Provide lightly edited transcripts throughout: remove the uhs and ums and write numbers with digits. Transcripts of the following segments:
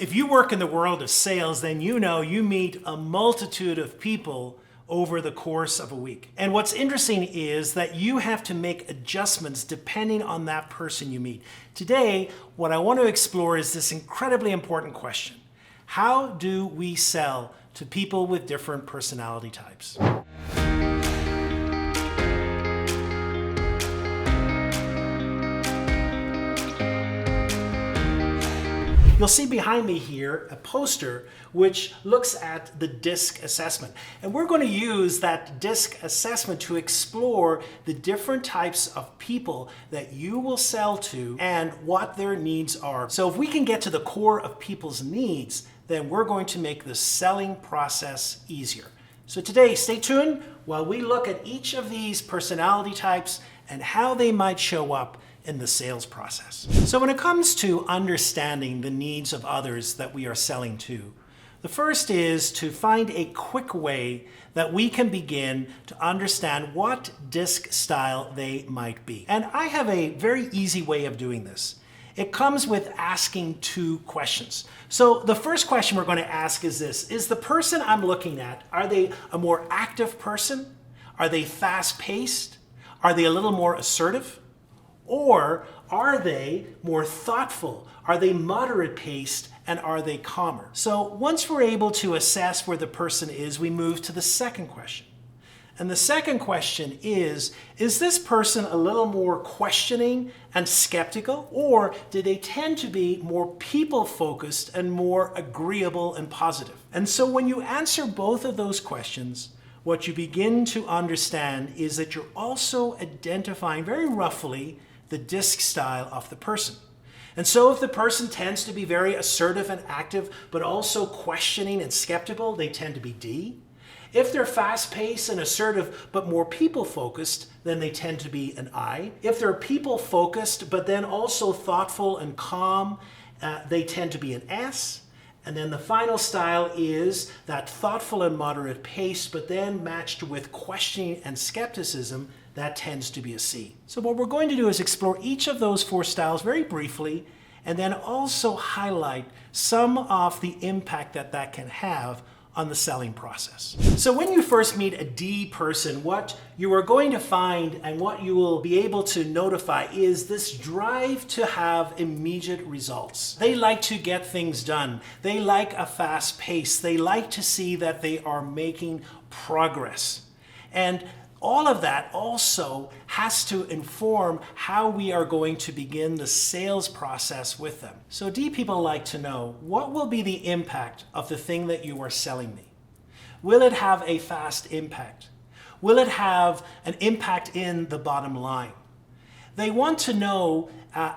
If you work in the world of sales, then you know you meet a multitude of people over the course of a week. And what's interesting is that you have to make adjustments depending on that person you meet. Today, what I want to explore is this incredibly important question. How do we sell to people with different personality types? You'll see behind me here a poster which looks at the DISC assessment. And we're going to use that DISC assessment to explore the different types of people that you will sell to and what their needs are. So if we can get to the core of people's needs, then we're going to make the selling process easier. So today, stay tuned while we look at each of these personality types and how they might show up in the sales process. So when it comes to understanding the needs of others that we are selling to, the first is to find a quick way that we can begin to understand what DISC style they might be. And I have a very easy way of doing this. It comes with asking two questions. So the first question we're going to ask is this: is the person I'm looking at, are they a more active person? Are they fast-paced? Are they a little more assertive? Or are they more thoughtful? Are they moderate paced? And are they calmer? So once we're able to assess where the person is, we move to the second question. And the second question is this person a little more questioning and skeptical? Or do they tend to be more people-focused and more agreeable and positive? And so when you answer both of those questions, what you begin to understand is that you're also identifying very roughly the DISC style of the person. And so if the person tends to be very assertive and active, but also questioning and skeptical, they tend to be D. If they're fast-paced and assertive, but more people-focused, then they tend to be an I. If they're people-focused, but then also thoughtful and calm, they tend to be an S. And then the final style is that thoughtful and moderate pace, but then matched with questioning and skepticism, that tends to be a C. So what we're going to do is explore each of those four styles very briefly, and then also highlight some of the impact that that can have on the selling process. So when you first meet a D person, what you are going to find and what you will be able to notify is this drive to have immediate results. They like to get things done. They like a fast pace. They like to see that they are making progress. And all of that also has to inform how we are going to begin the sales process with them. So D people like to know, what will be the impact of the thing that you are selling me? Will it have a fast impact? Will it have an impact in the bottom line? They want to know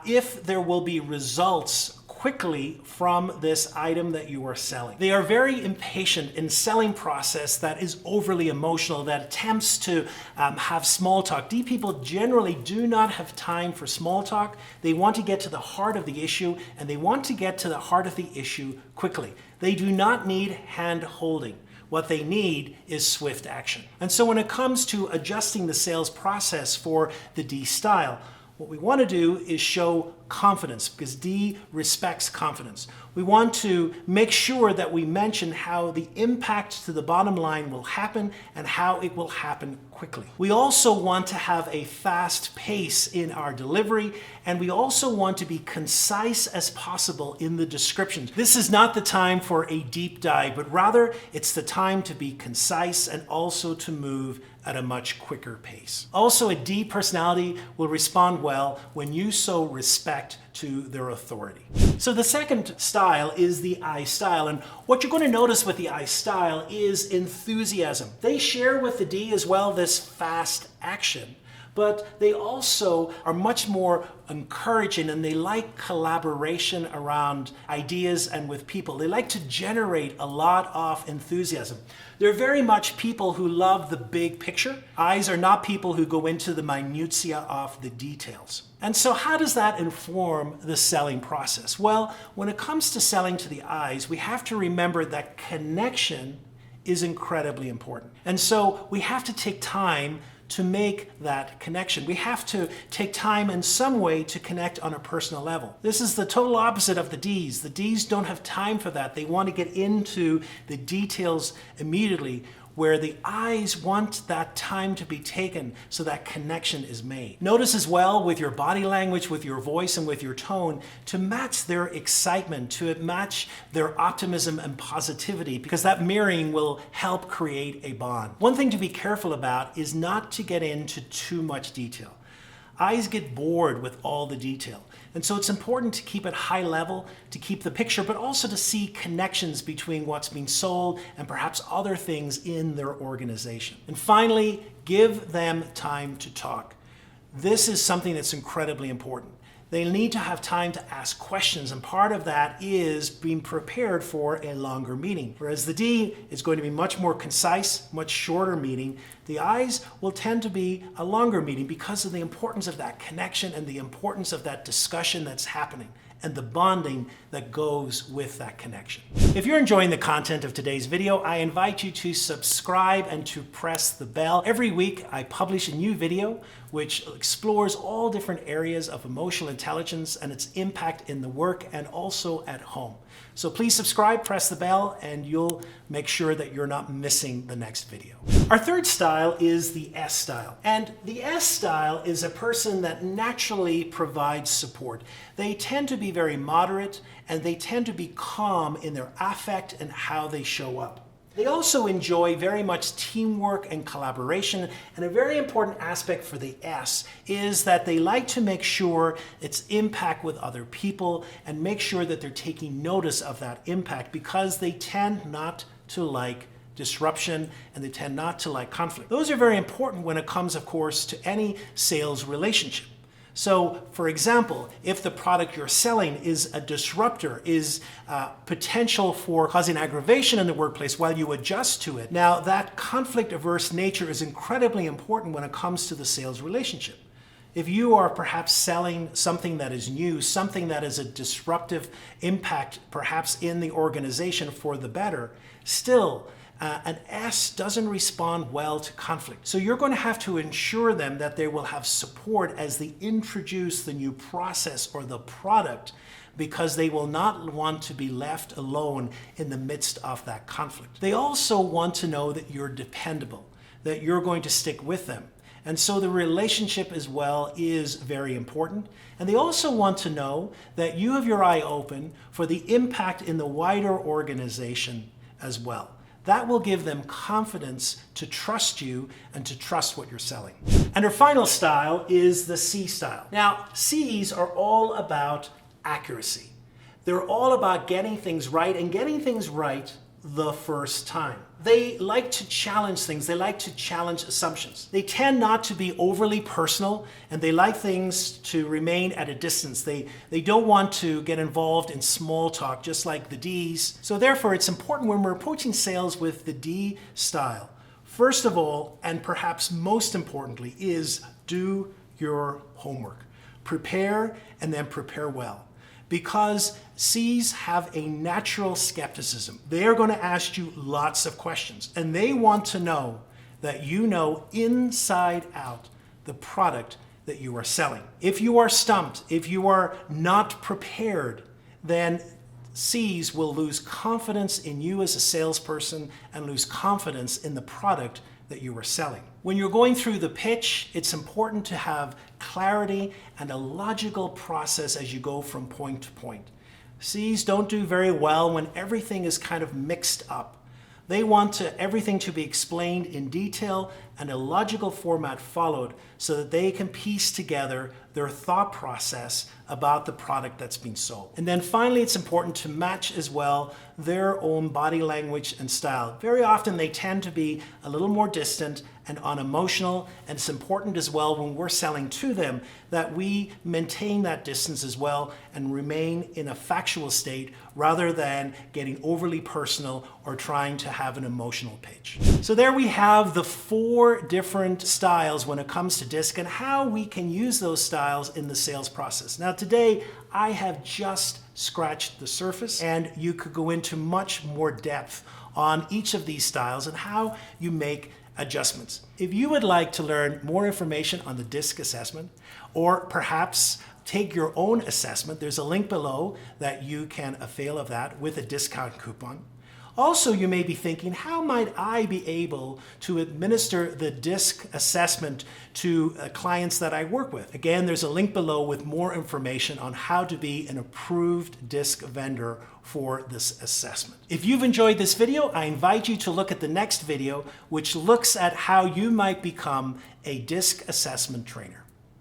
if there will be results quickly from this item that you are selling. They are very impatient in selling process that is overly emotional, that attempts to have small talk. D people generally do not have time for small talk. They want to get to the heart of the issue, and they want to get to the heart of the issue quickly. They do not need hand holding. What they need is swift action. And so when it comes to adjusting the sales process for the D style, what we want to do is show confidence, because D respects confidence. We want to make sure that we mention how the impact to the bottom line will happen and how it will happen quickly. We also want to have a fast pace in our delivery, and we also want to be concise as possible in the descriptions. This is not the time for a deep dive, but rather it's the time to be concise and also to move at a much quicker pace. Also, a D personality will respond well when you show respect to their authority. So the second style is the I style, and what you're going to notice with the I style is enthusiasm. They share with the D as well this fast action, but they also are much more encouraging, and they like collaboration around ideas and with people. They like to generate a lot of enthusiasm. They're very much people who love the big picture. I's are not people who go into the minutiae of the details. And so how does that inform the selling process? Well, when it comes to selling to the I's, we have to remember that connection is incredibly important. And so we have to take time to make that connection. We have to take time in some way to connect on a personal level. This is the total opposite of the Ds. The Ds don't have time for that. They want to get into the details immediately, where the I's want that time to be taken so that connection is made. Notice as well with your body language, with your voice, and with your tone to match their excitement, to match their optimism and positivity, because that mirroring will help create a bond. One thing to be careful about is not to get into too much detail. Eyes get bored with all the detail. And so it's important to keep it high level, to keep the picture, but also to see connections between what's being sold and perhaps other things in their organization. And finally, give them time to talk. This is something that's incredibly important. They need to have time to ask questions, and part of that is being prepared for a longer meeting. Whereas the D is going to be much more concise, much shorter meeting. The I's will tend to be a longer meeting because of the importance of that connection and the importance of that discussion that's happening and the bonding that goes with that connection. If you're enjoying the content of today's video, I invite you to subscribe and to press the bell. Every week I publish a new video which explores all different areas of emotional intelligence and its impact in the work and also at home. So please subscribe, press the bell, and you'll make sure that you're not missing the next video. Our third style is the S style. And the S style is a person that naturally provides support. They tend to be very moderate and they tend to be calm in their affect and how they show up. They also enjoy very much teamwork and collaboration, and a very important aspect for the S is that they like to make sure its impact with other people and make sure that they're taking notice of that impact, because they tend not to like disruption and they tend not to like conflict. Those are very important when it comes, of course, to any sales relationship. So, for example, if the product you're selling is a disruptor, is potential for causing aggravation in the workplace while you adjust to it, now that conflict-averse nature is incredibly important when it comes to the sales relationship. If you are perhaps selling something that is new, something that is a disruptive impact perhaps in the organization for the better, still, an S doesn't respond well to conflict. So you're going to have to ensure them that they will have support as they introduce the new process or the product, because they will not want to be left alone in the midst of that conflict. They also want to know that you're dependable, that you're going to stick with them. And so the relationship as well is very important. And they also want to know that you have your eye open for the impact in the wider organization as well. That will give them confidence to trust you and to trust what you're selling. And our final style is the C style. Now, C's are all about accuracy. They're all about getting things right and getting things right the first time. They like to challenge things. They like to challenge assumptions. They tend not to be overly personal, and they like things to remain at a distance. They don't want to get involved in small talk, just like the D's. So therefore, it's important when we're approaching sales with the D style, first of all, and perhaps most importantly, is do your homework. Prepare, and then prepare well. Because C's have a natural skepticism. They are going to ask you lots of questions, and they want to know that you know inside out the product that you are selling. If you are stumped, if you are not prepared, then C's will lose confidence in you as a salesperson and lose confidence in the product that you are selling. When you're going through the pitch, it's important to have clarity and a logical process as you go from point to point. C's don't do very well when everything is kind of mixed up. They want everything to be explained in detail and a logical format followed so that they can piece together their thought process about the product that's being sold. And then finally, it's important to match as well their own body language and style. Very often they tend to be a little more distant and unemotional, and it's important as well when we're selling to them that we maintain that distance as well and remain in a factual state rather than getting overly personal or trying to have an emotional pitch. So there we have the 4 different styles when it comes to DISC and how we can use those styles in the sales process. Now today I have just scratched the surface, and you could go into much more depth on each of these styles and how you make adjustments. If you would like to learn more information on the DISC assessment, or perhaps take your own assessment, there's a link below that you can avail of that with a discount coupon. Also, you may be thinking, how might I be able to administer the DISC assessment to clients that I work with? Again, there's a link below with more information on how to be an approved DISC vendor for this assessment. If you've enjoyed this video, I invite you to look at the next video, which looks at how you might become a DISC assessment trainer.